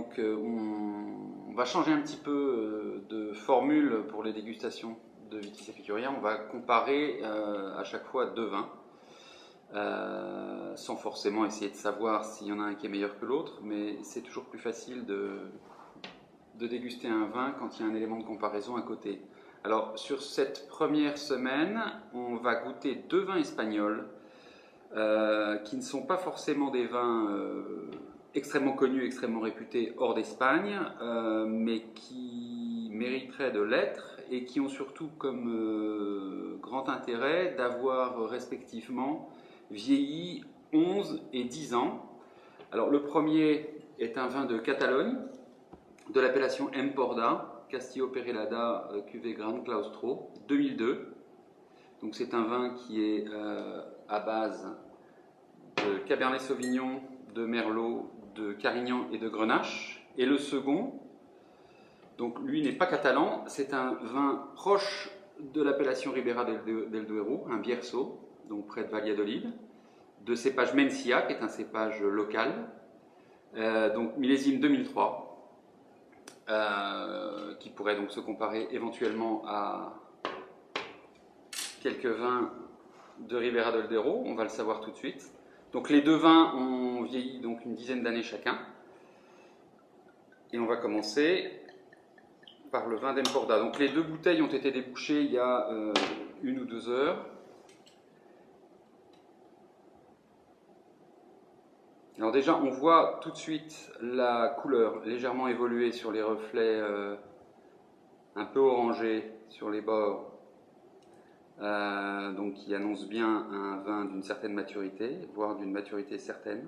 donc on va changer un petit peu de formule pour les dégustations de Vitis Epicurea. On va comparer à chaque fois deux vins, sans forcément essayer de savoir s'il y en a un qui est meilleur que l'autre, mais c'est toujours plus facile de déguster un vin quand il y a un élément de comparaison à côté. Alors sur cette première semaine, on va goûter deux vins espagnols qui ne sont pas forcément des vins extrêmement connus, extrêmement réputés hors d'Espagne, mais qui mériteraient de l'être et qui ont surtout comme grand intérêt d'avoir respectivement vieilli 11 et 10 ans. Alors le premier est un vin de Catalogne, de l'appellation Emporda, Castillo Perelada, cuvée Gran Claustro, 2002. Donc c'est un vin qui est à base de Cabernet Sauvignon, de Merlot, de Carignan et de Grenache. Et le second, donc lui n'est pas catalan, c'est un vin proche de l'appellation Ribera del Duero, un Bierzo, donc près de Valladolid, de cépage Mencia, qui est un cépage local, donc millésime 2003, qui pourrait donc se comparer éventuellement à quelques vins de Ribera del Duero, on va le savoir tout de suite. Donc les deux vins ont vieilli donc une dizaine d'années chacun. Et on va commencer par le vin d'Emporda. Donc les deux bouteilles ont été débouchées il y a 1 ou 2 heures. Alors déjà, on voit tout de suite la couleur légèrement évoluer sur les reflets un peu orangés sur les bords. Donc qui annonce bien un vin d'une certaine maturité, voire d'une maturité certaine.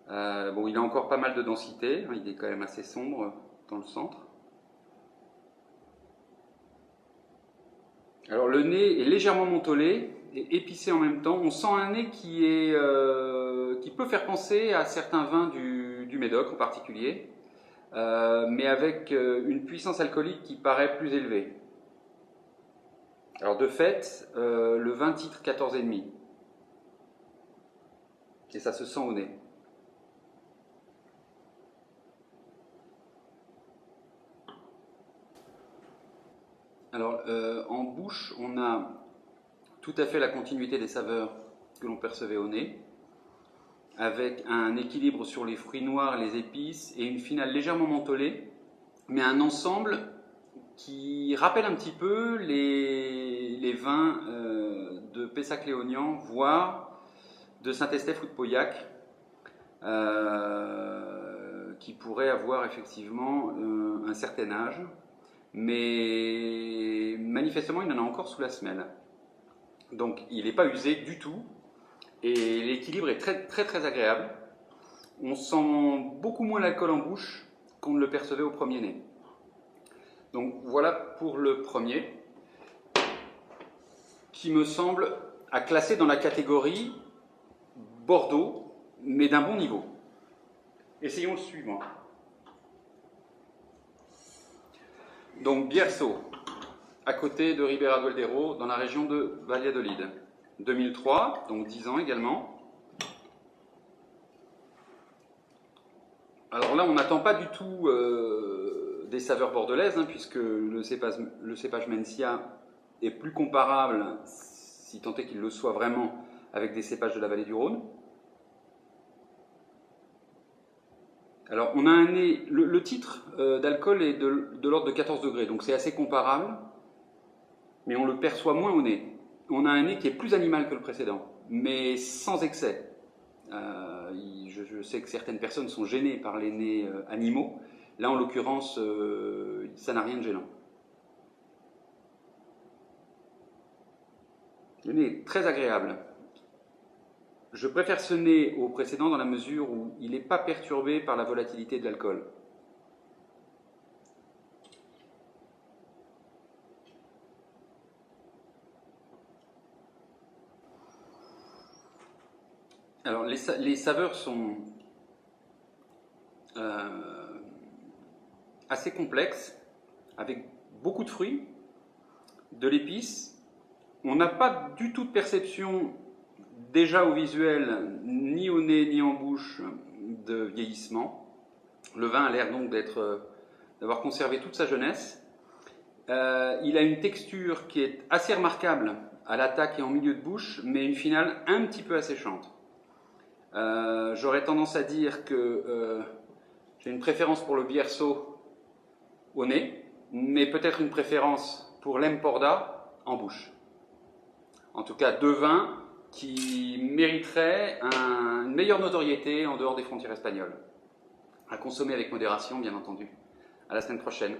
Bon, il a encore pas mal de densité, hein, il est quand même assez sombre dans le centre. Alors le nez est légèrement mentholé et épicé en même temps. On sent un nez qui peut faire penser à certains vins du Médoc en particulier, mais avec une puissance alcoolique qui paraît plus élevée. Alors de fait, le vin titre 14,5. Et ça se sent au nez. Alors en bouche, on a tout à fait la continuité des saveurs que l'on percevait au nez, avec un équilibre sur les fruits noirs, les épices, et une finale légèrement mentholée, mais un ensemble qui rappelle un petit peu les vins de Pessac-Léognan, voire de Saint-Estèphe ou de Pauillac, qui pourraient avoir effectivement un certain âge, mais manifestement il en a encore sous la semelle. Donc il n'est pas usé du tout, et l'équilibre est très très très agréable. On sent beaucoup moins l'alcool en bouche qu'on ne le percevait au premier nez. Donc voilà pour le premier, qui me semble à classer dans la catégorie Bordeaux, mais d'un bon niveau. Essayons le suivant. Donc Bierzo, à côté de Ribera del Duero, dans la région de Valladolid. 2003, donc 10 ans également. Alors là, on n'attend pas du tout des saveurs bordelaises, hein, puisque le cépage Mencia est plus comparable, si tant est qu'il le soit vraiment, avec des cépages de la vallée du Rhône. Alors, on a un nez, le titre d'alcool est de l'ordre de 14 degrés, donc c'est assez comparable, mais on le perçoit moins au nez. On a un nez qui est plus animal que le précédent, mais sans excès. Je sais que certaines personnes sont gênées par les nez animaux. Là, en l'occurrence, ça n'a rien de gênant. Le nez est très agréable. Je préfère ce nez au précédent dans la mesure où il n'est pas perturbé par la volatilité de l'alcool. Alors les saveurs sont assez complexes, avec beaucoup de fruits, de l'épice. On n'a pas du tout de perception, déjà au visuel, ni au nez ni en bouche, de vieillissement. Le vin a l'air donc d'avoir conservé toute sa jeunesse. Il a une texture qui est assez remarquable à l'attaque et en milieu de bouche, mais une finale un petit peu asséchante. J'aurais tendance à dire que j'ai une préférence pour le Bierso au nez, mais peut-être une préférence pour l'Emporda en bouche. En tout cas, deux vins qui mériteraient une meilleure notoriété en dehors des frontières espagnoles. À consommer avec modération, bien entendu. À la semaine prochaine.